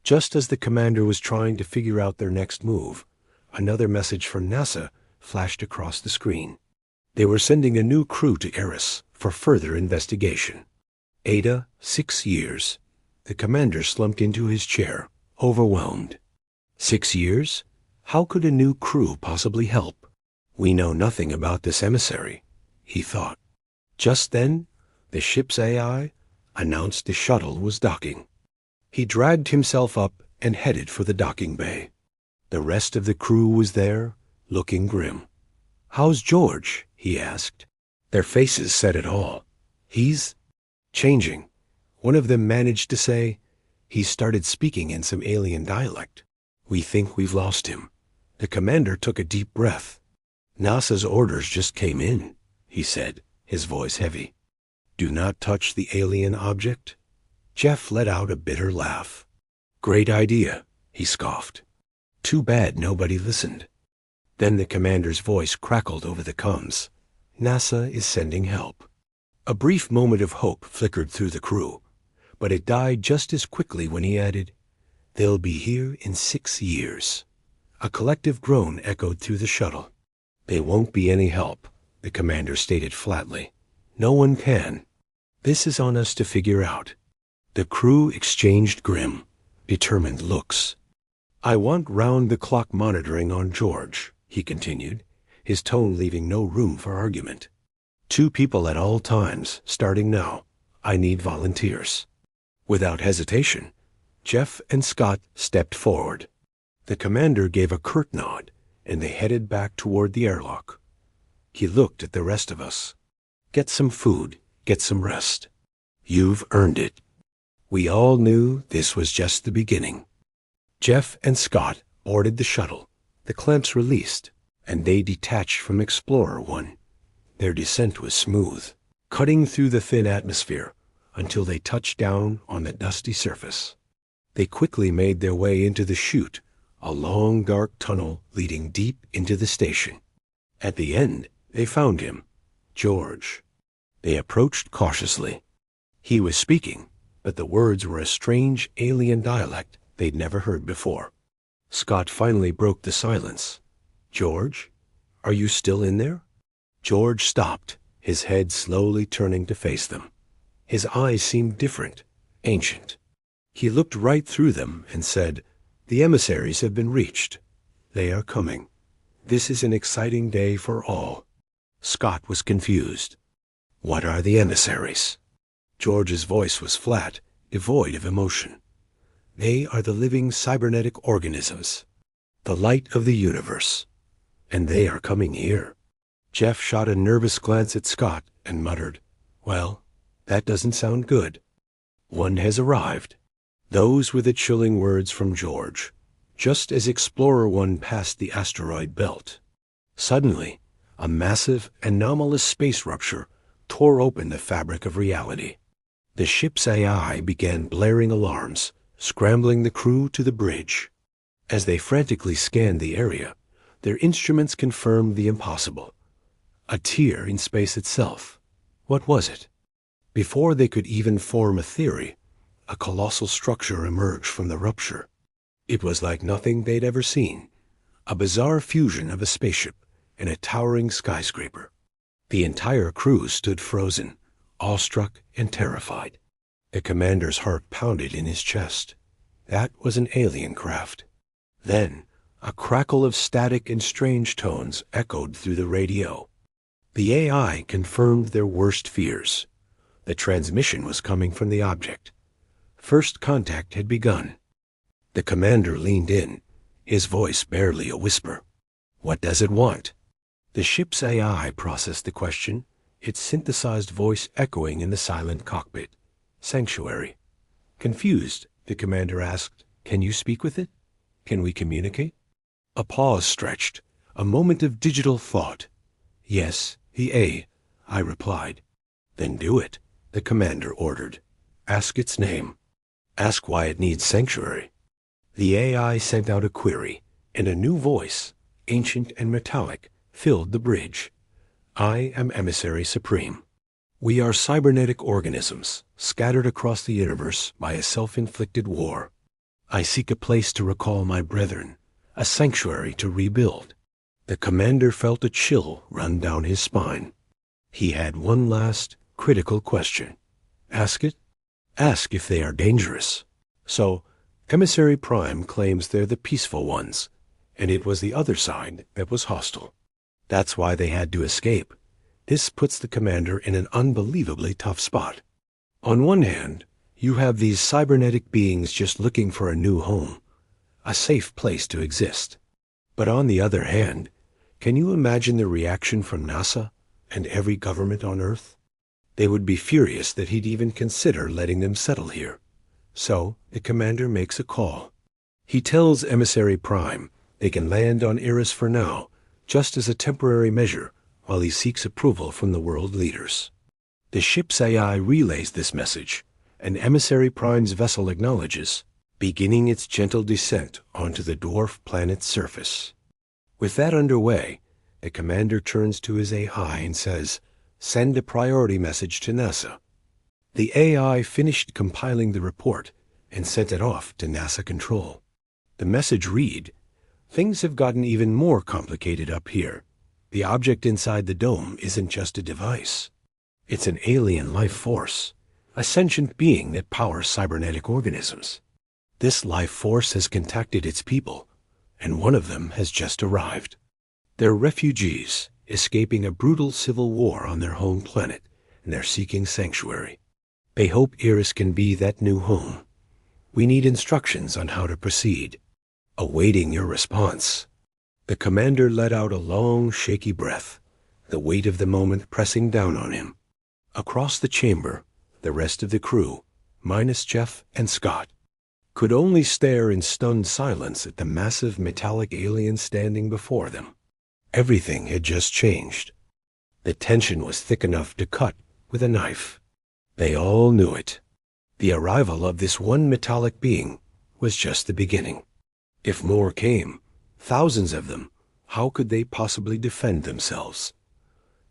Just as the commander was trying to figure out their next move, another message from NASA flashed across the screen. They were sending a new crew to Eris for further investigation. Ada, 6 years. The commander slumped into his chair, overwhelmed. 6 years? How could a new crew possibly help? We know nothing about this emissary, he thought. Just then, the ship's AI announced the shuttle was docking. He dragged himself up and headed for the docking bay. The rest of the crew was there, looking grim. "How's George?" he asked. Their faces said it all. "He's changing." One of them managed to say, "He started speaking in some alien dialect. We think we've lost him." The commander took a deep breath. "NASA's orders just came in," he said, his voice heavy. "Do not touch the alien object." Jeff let out a bitter laugh. "Great idea," he scoffed. "Too bad nobody listened." Then the commander's voice crackled over the comms. "NASA is sending help." A brief moment of hope flickered through the crew, but it died just as quickly when he added, "They'll be here in 6 years." A collective groan echoed through the shuttle. "They won't be any help," the commander stated flatly. "No one can. This is on us to figure out." The crew exchanged grim, determined looks. "I want round-the-clock monitoring on George," he continued, his tone leaving no room for argument. "2 people at all times, starting now. I need volunteers." Without hesitation, Jeff and Scott stepped forward. The commander gave a curt nod, and they headed back toward the airlock. He looked at the rest of us. "Get some food, get some rest. You've earned it." We all knew this was just the beginning. Jeff and Scott boarded the shuttle, the clamps released, and they detached from Explorer 1. Their descent was smooth, cutting through the thin atmosphere until they touched down on the dusty surface. They quickly made their way into the chute, a long dark tunnel leading deep into the station. At the end, they found him, George. They approached cautiously. He was speaking, but the words were a strange alien dialect they'd never heard before. Scott finally broke the silence. "George, are you still in there?" George stopped, his head slowly turning to face them. His eyes seemed different, ancient. He looked right through them and said, "The emissaries have been reached. They are coming. This is an exciting day for all." Scott was confused. "What are the emissaries?" George's voice was flat, devoid of emotion. "They are the living cybernetic organisms, the light of the universe. And they are coming here." Jeff shot a nervous glance at Scott and muttered, "Well, that doesn't sound good." "One has arrived." Those were the chilling words from George, just as Explorer 1 passed the asteroid belt. Suddenly, a massive, anomalous space rupture tore open the fabric of reality. The ship's AI began blaring alarms, scrambling the crew to the bridge. As they frantically scanned the area, their instruments confirmed the impossible. A tear in space itself. What was it? Before they could even form a theory, a colossal structure emerged from the rupture. It was like nothing they'd ever seen, a bizarre fusion of a spaceship and a towering skyscraper. The entire crew stood frozen, awestruck and terrified. The commander's heart pounded in his chest. That was an alien craft. Then, a crackle of static and strange tones echoed through the radio. The AI confirmed their worst fears. The transmission was coming from the object. First contact had begun. The commander leaned in, his voice barely a whisper. "What does it want?" The ship's AI processed the question, its synthesized voice echoing in the silent cockpit. "Sanctuary." Confused, the commander asked, "Can you speak with it? Can we communicate?" A pause stretched, a moment of digital thought. "Yes, the A," I replied. "Then do it," the commander ordered. "Ask its name. Ask why it needs sanctuary." The AI sent out a query, and a new voice, ancient and metallic, filled the bridge. "I am Emissary Supreme. We are cybernetic organisms, scattered across the universe by a self-inflicted war. I seek a place to recall my brethren, a sanctuary to rebuild. The commander felt a chill run down his spine. He had one last, critical question. Ask it? Ask if they are dangerous. So, Emissary Prime claims they're the peaceful ones, and it was the other side that was hostile. That's why they had to escape. This puts the commander in an unbelievably tough spot. On one hand, you have these cybernetic beings just looking for a new home, a safe place to exist. But on the other hand, can you imagine the reaction from NASA and every government on Earth? They would be furious that he'd even consider letting them settle here. So, the commander makes a call. He tells Emissary Prime they can land on Eris for now, just as a temporary measure, while he seeks approval from the world leaders. The ship's AI relays this message, and Emissary Prime's vessel acknowledges, beginning its gentle descent onto the dwarf planet's surface. With that underway, the commander turns to his AI and says, "Send a priority message to NASA." The AI finished compiling the report and sent it off to NASA control. The message read, "Things have gotten even more complicated up here. The object inside the dome isn't just a device. It's an alien life force, a sentient being that powers cybernetic organisms. This life force has contacted its people, and one of them has just arrived. They're refugees, escaping a brutal civil war on their home planet, and they're seeking sanctuary. They hope Eris can be that new home. We need instructions on how to proceed. Awaiting your response." The commander let out a long, shaky breath, the weight of the moment pressing down on him. Across the chamber, the rest of the crew, minus Jeff and Scott, could only stare in stunned silence at the massive metallic alien standing before them. Everything had just changed. The tension was thick enough to cut with a knife. They all knew it. The arrival of this one metallic being was just the beginning. If more came, thousands of them, how could they possibly defend themselves?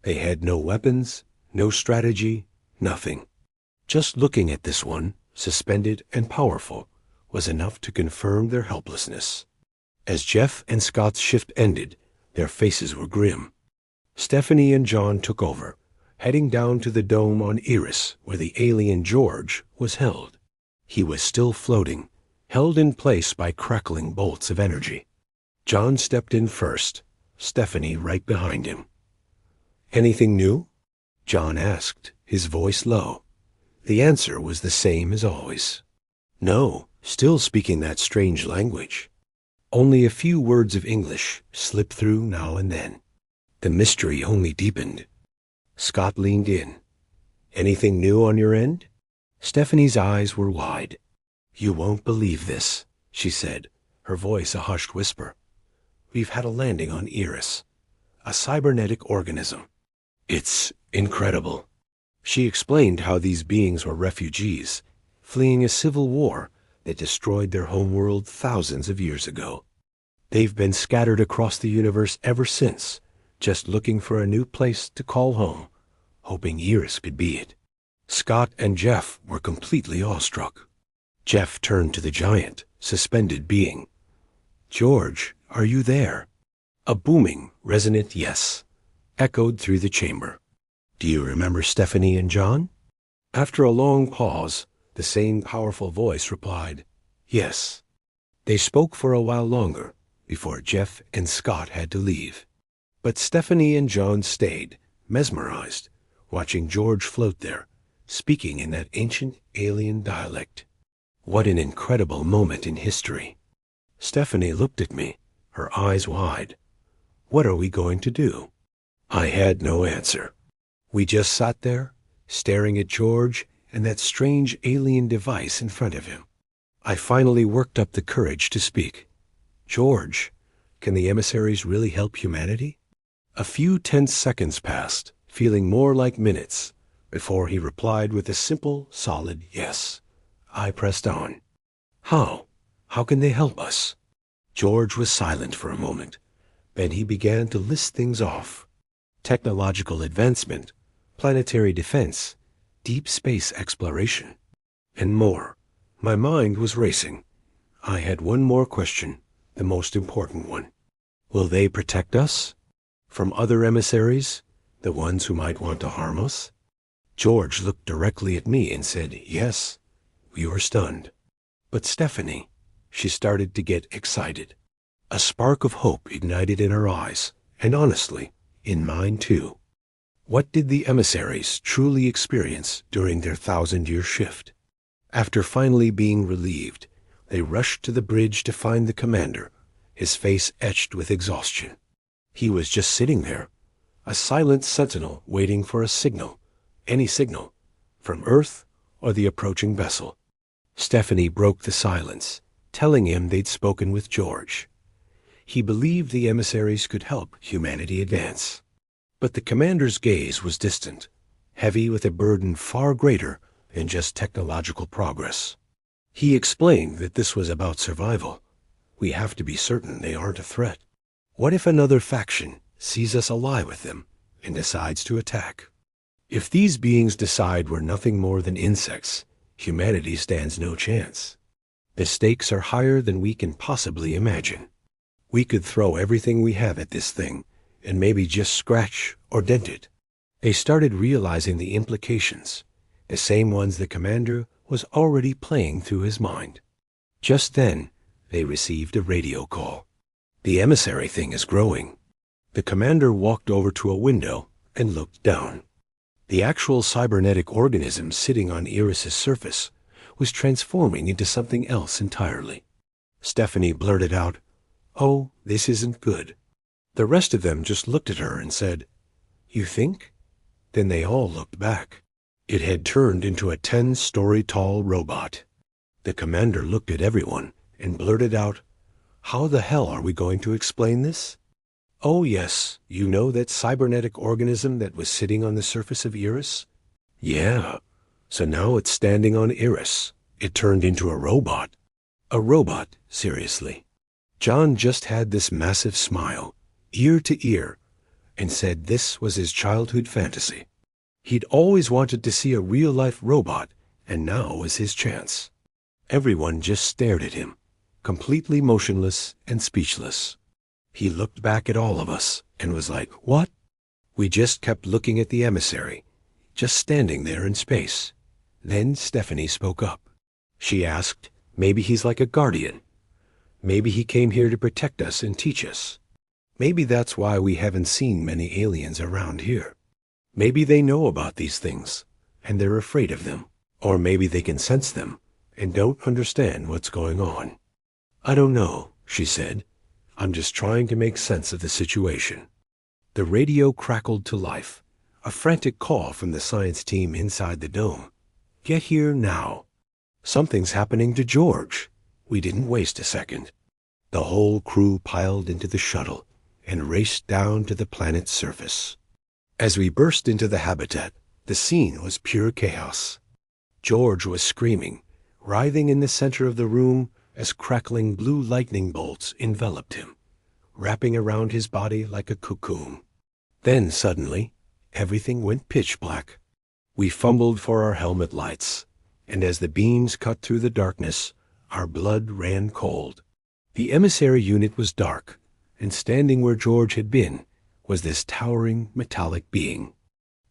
They had no weapons, no strategy, nothing. Just looking at this one, suspended and powerful, was enough to confirm their helplessness. As Jeff and Scott's shift ended, their faces were grim. Stephanie and John took over, heading down to the dome on Eris where the alien George was held. He was still floating, held in place by crackling bolts of energy. John stepped in first, Stephanie right behind him. "Anything new?" John asked, his voice low. The answer was the same as always. "No, still speaking that strange language." Only a few words of English slipped through now and then. The mystery only deepened. Scott leaned in. "Anything new on your end?" Stephanie's eyes were wide. "You won't believe this," she said, her voice a hushed whisper. "We've had a landing on Eris, a cybernetic organism. It's incredible." She explained how these beings were refugees, fleeing a civil war that destroyed their homeworld thousands of years ago. They've been scattered across the universe ever since, just looking for a new place to call home, hoping Eris could be it. Scott and Jeff were completely awestruck. Jeff turned to the giant, suspended being. "George, are you there?" A booming, resonant yes echoed through the chamber. "Do you remember Stephanie and John?" After a long pause, the same powerful voice replied, "Yes." They spoke for a while longer before Jeff and Scott had to leave. But Stephanie and John stayed, mesmerized, watching George float there, speaking in that ancient alien dialect. What an incredible moment in history. Stephanie looked at me, her eyes wide. "What are we going to do?" I had no answer. We just sat there, staring at George and that strange alien device in front of him. I finally worked up the courage to speak. "George, can the emissaries really help humanity?" A few tense seconds passed, feeling more like minutes, before he replied with a simple, solid yes. I pressed on. "How? How can they help us?" George was silent for a moment. Then he began to list things off. Technological advancement, planetary defense, deep space exploration, and more. My mind was racing. I had one more question, the most important one. Will they protect us? From other emissaries? The ones who might want to harm us? George looked directly at me and said, yes. We were stunned. But Stephanie, she started to get excited. A spark of hope ignited in her eyes, and honestly, in mine too. What did the emissaries truly experience during their 1,000-year shift? After finally being relieved, they rushed to the bridge to find the commander, his face etched with exhaustion. He was just sitting there, a silent sentinel waiting for a signal, any signal, from Earth or the approaching vessel. Stephanie broke the silence, telling him they'd spoken with George. He believed the emissaries could help humanity advance. But the commander's gaze was distant, heavy with a burden far greater than just technological progress. He explained that this was about survival. We have to be certain they aren't a threat. What if another faction sees us ally with them and decides to attack? If these beings decide we're nothing more than insects, humanity stands no chance. The stakes are higher than we can possibly imagine. We could throw everything we have at this thing and maybe just scratch or dent it. They started realizing the implications, the same ones the commander was already playing through his mind. Just then, they received a radio call. The emissary thing is growing. The commander walked over to a window and looked down. The actual cybernetic organism sitting on Iris's surface was transforming into something else entirely. Stephanie blurted out, "Oh, this isn't good." The rest of them just looked at her and said, "You think?" Then they all looked back. It had turned into a 10-story tall robot. The commander looked at everyone and blurted out, "How the hell are we going to explain this?" "Oh yes, you know that cybernetic organism that was sitting on the surface of Iris?" "Yeah. So now it's standing on Iris. It turned into a robot." A robot, seriously. John just had this massive smile, ear to ear, and said this was his childhood fantasy. He'd always wanted to see a real-life robot, and now was his chance. Everyone just stared at him, completely motionless and speechless. He looked back at all of us and was like, "What?" We just kept looking at the emissary, just standing there in space. Then Stephanie spoke up. She asked, maybe he's like a guardian. Maybe he came here to protect us and teach us. Maybe that's why we haven't seen many aliens around here. Maybe they know about these things, and they're afraid of them. Or maybe they can sense them and don't understand what's going on. "I don't know," she said. "I'm just trying to make sense of the situation." The radio crackled to life, a frantic call from the science team inside the dome. "Get here now. Something's happening to George." We didn't waste a second. The whole crew piled into the shuttle and raced down to the planet's surface. As we burst into the habitat, the scene was pure chaos. George was screaming, writhing in the center of the room as crackling blue lightning bolts enveloped him, wrapping around his body like a cocoon. Then suddenly, everything went pitch black. We fumbled for our helmet lights, and as the beams cut through the darkness, our blood ran cold. The emissary unit was dark, and standing where George had been was this towering metallic being.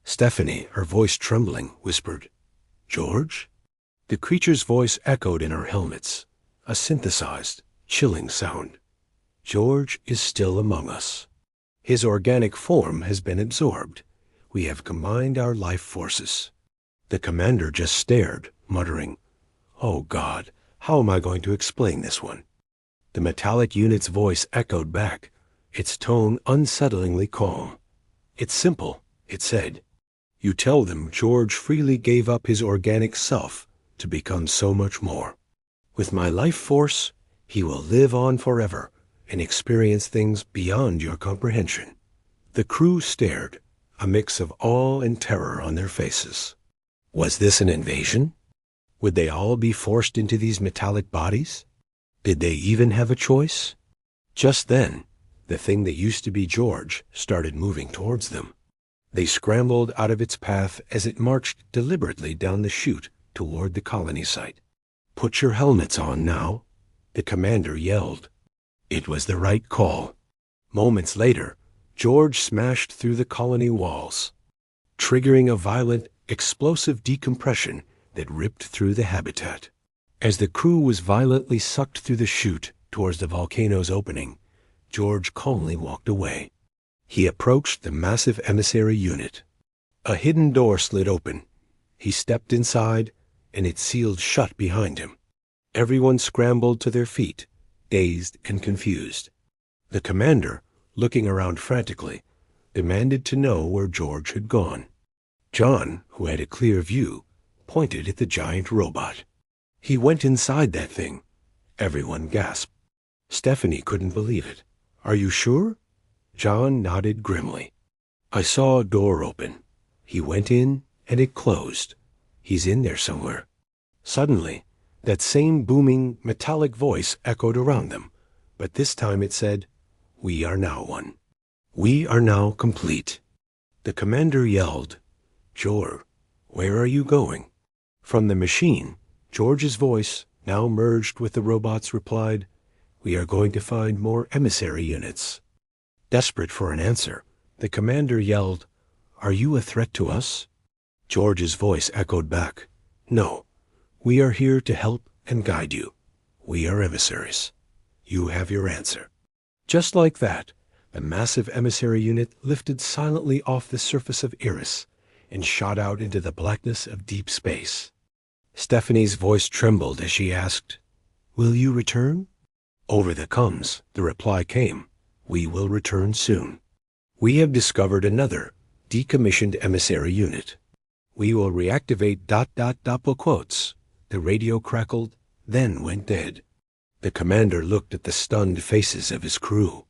Stephanie, her voice trembling, whispered, "George?" The creature's voice echoed in our helmets, a synthesized, chilling sound. "George is still among us. His organic form has been absorbed. We have combined our life forces." The commander just stared, muttering, "Oh God, how am I going to explain this one?" The metallic unit's voice echoed back, its tone unsettlingly calm. "It's simple," it said. "You tell them George freely gave up his organic self to become so much more. With my life force, he will live on forever and experience things beyond your comprehension." The crew stared, a mix of awe and terror on their faces. Was this an invasion? Would they all be forced into these metallic bodies? Did they even have a choice? Just then, the thing that used to be George started moving towards them. They scrambled out of its path as it marched deliberately down the chute toward the colony site. "Put your helmets on now," The commander yelled. It was the right call. Moments later, George smashed through the colony walls, triggering a violent, explosive decompression that ripped through the habitat. As the crew was violently sucked through the chute towards the volcano's opening, George calmly walked away. He approached the massive emissary unit. A hidden door slid open. He stepped inside, and it sealed shut behind him. Everyone scrambled to their feet, dazed and confused. The commander, looking around frantically, demanded to know where George had gone. John, who had a clear view, pointed at the giant robot. He went inside that thing. Everyone gasped. Stephanie couldn't believe it. Are you sure? John nodded grimly. I saw a door open. He went in, and it closed. He's in there somewhere. Suddenly, that same booming, metallic voice echoed around them, but this time it said, We are now one. We are now complete. The commander yelled, George, where are you going? From the machine, George's voice, now merged with the robot's, replied, We are going to find more emissary units. Desperate for an answer, the commander yelled, Are you a threat to us? George's voice echoed back, No, we are here to help and guide you. We are emissaries. You have your answer. Just like that, the massive emissary unit lifted silently off the surface of Eris and shot out into the blackness of deep space. Stephanie's voice trembled as she asked, Will you return? Over the comms, the reply came, We will return soon. We have discovered another decommissioned emissary unit. We will reactivate ... quotes. The radio crackled, then went dead. The commander looked at the stunned faces of his crew.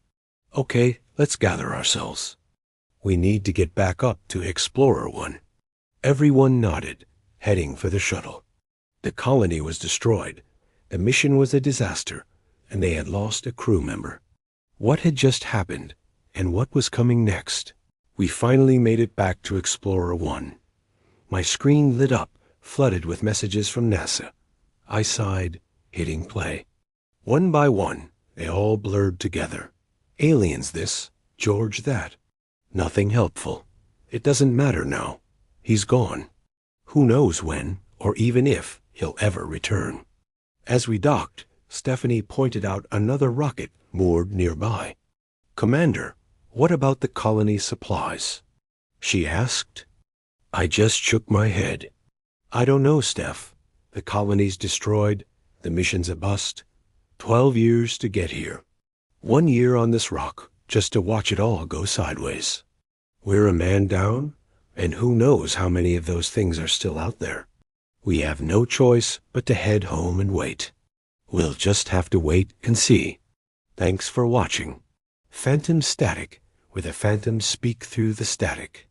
Okay, let's gather ourselves. We need to get back up to Explorer 1. Everyone nodded, heading for the shuttle. The colony was destroyed. The mission was a disaster, and they had lost a crew member. What had just happened, and what was coming next? We finally made it back to Explorer 1. My screen lit up, flooded with messages from NASA. I sighed, hitting play. One by one, they all blurred together. Aliens this, George that. Nothing helpful. It doesn't matter now. He's gone. Who knows when, or even if, he'll ever return. As we docked, Stephanie pointed out another rocket moored nearby. Commander, what about the colony's supplies? She asked. I just shook my head. I don't know, Steph. The colony's destroyed. The mission's a bust. 12 years to get here. 1 year on this rock, just to watch it all go sideways. We're a man down, and who knows how many of those things are still out there. We have no choice but to head home and wait. We'll just have to wait and see. Thanks for watching. Phantom Static, where the phantoms speak through the static.